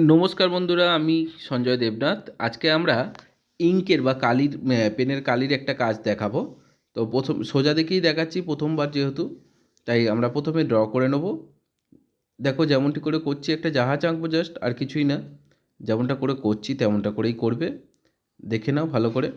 নমস্কার বন্ধুরা, আমি সঞ্জয় দেবনাথ। আজকে আমরা ইঙ্কের বা কালির পেনের কালির একটা কাজ দেখাবো। তো প্রথম সোজা দেখেই দেখাচ্ছি, প্রথমবার যেহেতু, তাই আমরা প্রথমে ড্র করে নেব। দেখো যেমনটি করে করছি, একটা জাহাজ আঁকবো জাস্ট, আর কিছুই না। যেমনটা করে করছি তেমনটা করেই করবে, দেখে নাও ভালো করে।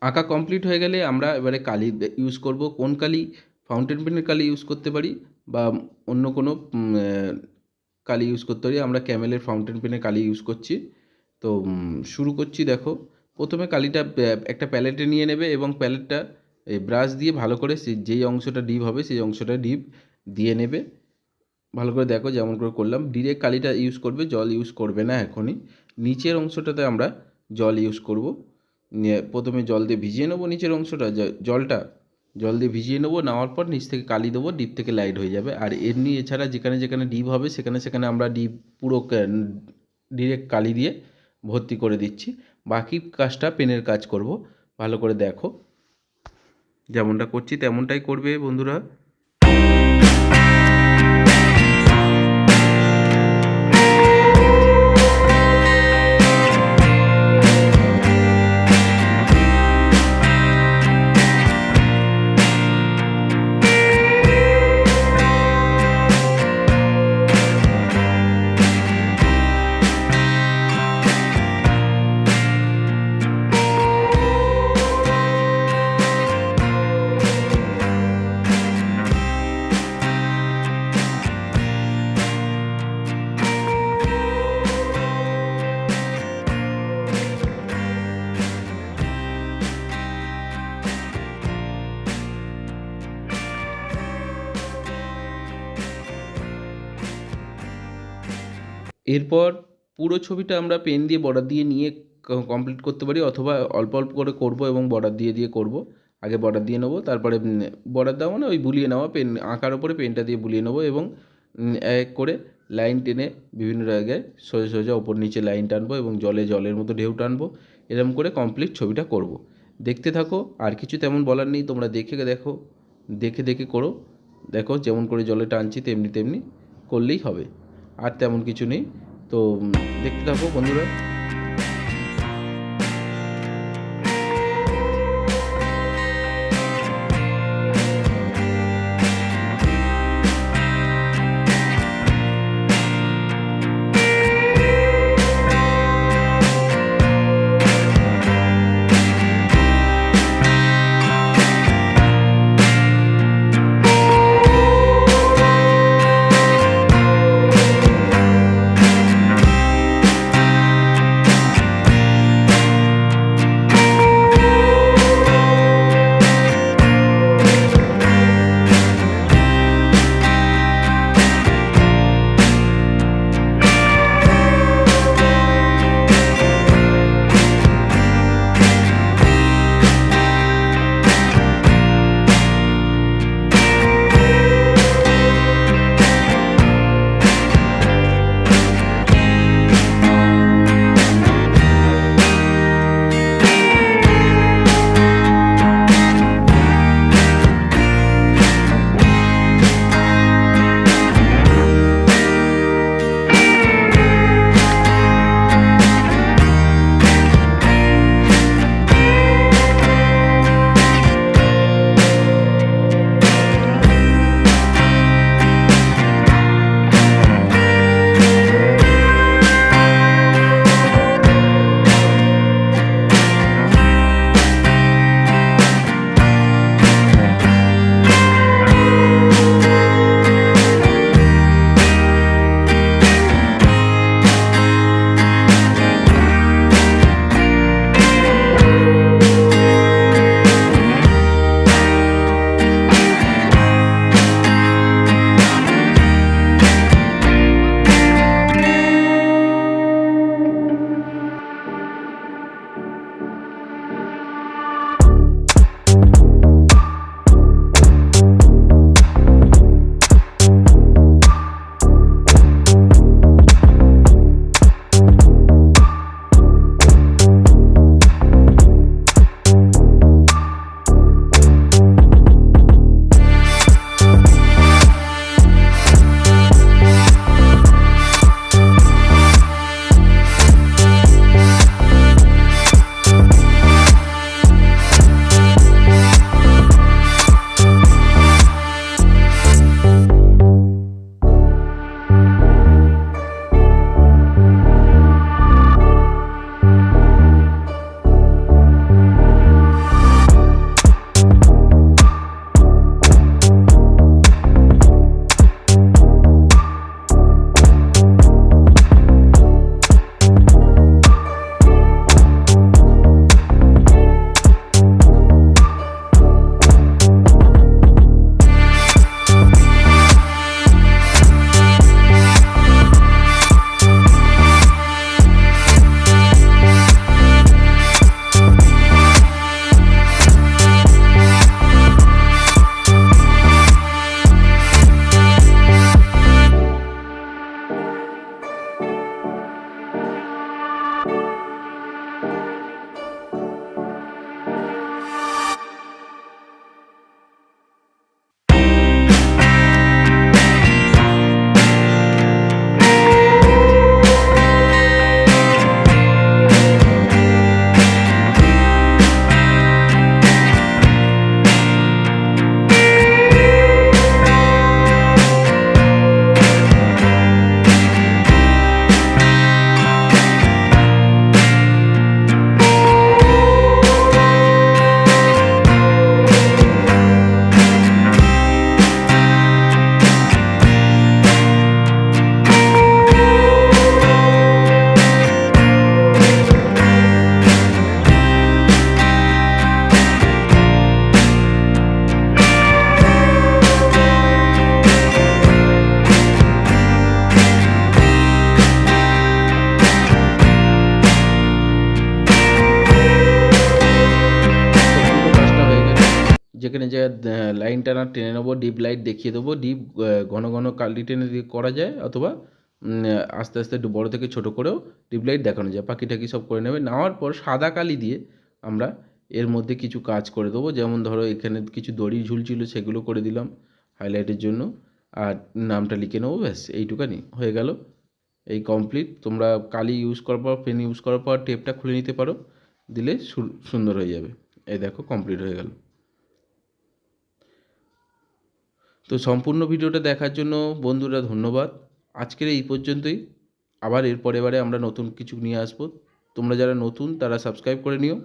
আঁকা কমপ্লিট হয়ে গেলে আমরা এবারে কালি ইউজ করব। কোন কালি? ফাউন্টেন পেনের কালি ইউজ করতে পারি, বা অন্য কোনো কালি ইউজ করতে পারি। আমরা ক্যামেলের ফাউন্টেন পেনের কালি ইউজ করছি। তো শুরু করছি। দেখো, প্রথমে কালিটা একটা প্যালেটে নিয়ে নেবে এবং প্যালেটটা এই ব্রাশ দিয়ে ভালো করে যেই অংশটা ডিপ হবে সেই অংশটা ডিপ দিয়ে নেবে ভালো করে। দেখো যেমন করে করলাম। ডিরেক্ট কালিটা ইউজ করবে, জল ইউজ করবে না এখনই। নিচের অংশটাতে আমরা জল ইউজ করব। প্রথমে জল দিয়ে ভিজিয়ে নেবো নিচের অংশটা, জল দিয়ে ভিজিয়ে নেবো। নেওয়ার পর নিচ থেকে কালি দেবো, ডিপ থেকে লাইট হয়ে যাবে। আর এমনি এছাড়া যেখানে যেখানে ডিপ হবে সেখানে সেখানে আমরা ডিপ পুরো ডিরেক্ট কালি দিয়ে ভর্তি করে দিচ্ছি। বাকি কাজটা পেনের কাজ করব। ভালো করে দেখো, যেমনটা করছি তেমনটাই করবে বন্ধুরা। এরপর পুরো ছবিটা আমরা পেন দিয়ে বর্ডার দিয়ে নিয়ে কমপ্লিট করতে পারি, অথবা অল্প অল্প করে করব এবং বর্ডার দিয়ে দিয়ে করব। আগে বর্ডার দিয়ে নেবো, তারপরে বর্ডার দেওয়া মানে ওই বুলিয়ে নেওয়া, পেন আঁকার ওপরে পেনটা দিয়ে বুলিয়ে নেবো এবং এক করে লাইন টেনে বিভিন্ন জায়গায় সোজা সোজা ওপর নিচে লাইন টানবো এবং জলের মতো ঢেউ টানবো। এরকম করে কমপ্লিট ছবিটা করব। দেখতে থাকো, আর কিছু তেমন বলার নেই, তোমরা দেখো, দেখে দেখে করো। দেখো যেমন করে জলে টানছি তেমনি তেমনি করলেই হবে, আর তেমন কিছু নেই। তো দেখতে থাকো বন্ধুরা। এখানে যে লাইন টানা টেনে নেবো, ডিপ লাইট দেখিয়ে দেবো, ডিপ ঘন ঘন কালি টেনে দিয়ে করা যায়, অথবা আস্তে আস্তে একটু বড়ো থেকে ছোটো করেও ডিপ লাইট দেখানো যায়। পাখি টাকি সব করে নেবে। নেওয়ার পর সাদা কালি দিয়ে আমরা এর মধ্যে কিছু কাজ করে দেবো, যেমন ধরো এখানে কিছু দড়ি ঝুলছিল সেগুলো করে দিলাম হাইলাইটের জন্য, আর নামটা লিখে নেবো, ব্যাস এইটুকানি হয়ে গেল। এই কমপ্লিট। তোমরা কালি ইউজ করার পর, পেন ইউজ করার পর টেপটা খুলে নিতে পারো, দিলে সুন্দর হয়ে যাবে। এই দেখো কমপ্লিট হয়ে গেল। তো সম্পূর্ণ ভিডিওটা দেখার জন্য বন্ধুরা ধন্যবাদ। আজকের এই পর্যন্তই। আবার এরপরে আমরা নতুন কিছু নিয়ে আসবো। তোমরা যারা নতুন তারা সাবস্ক্রাইব করে নিও।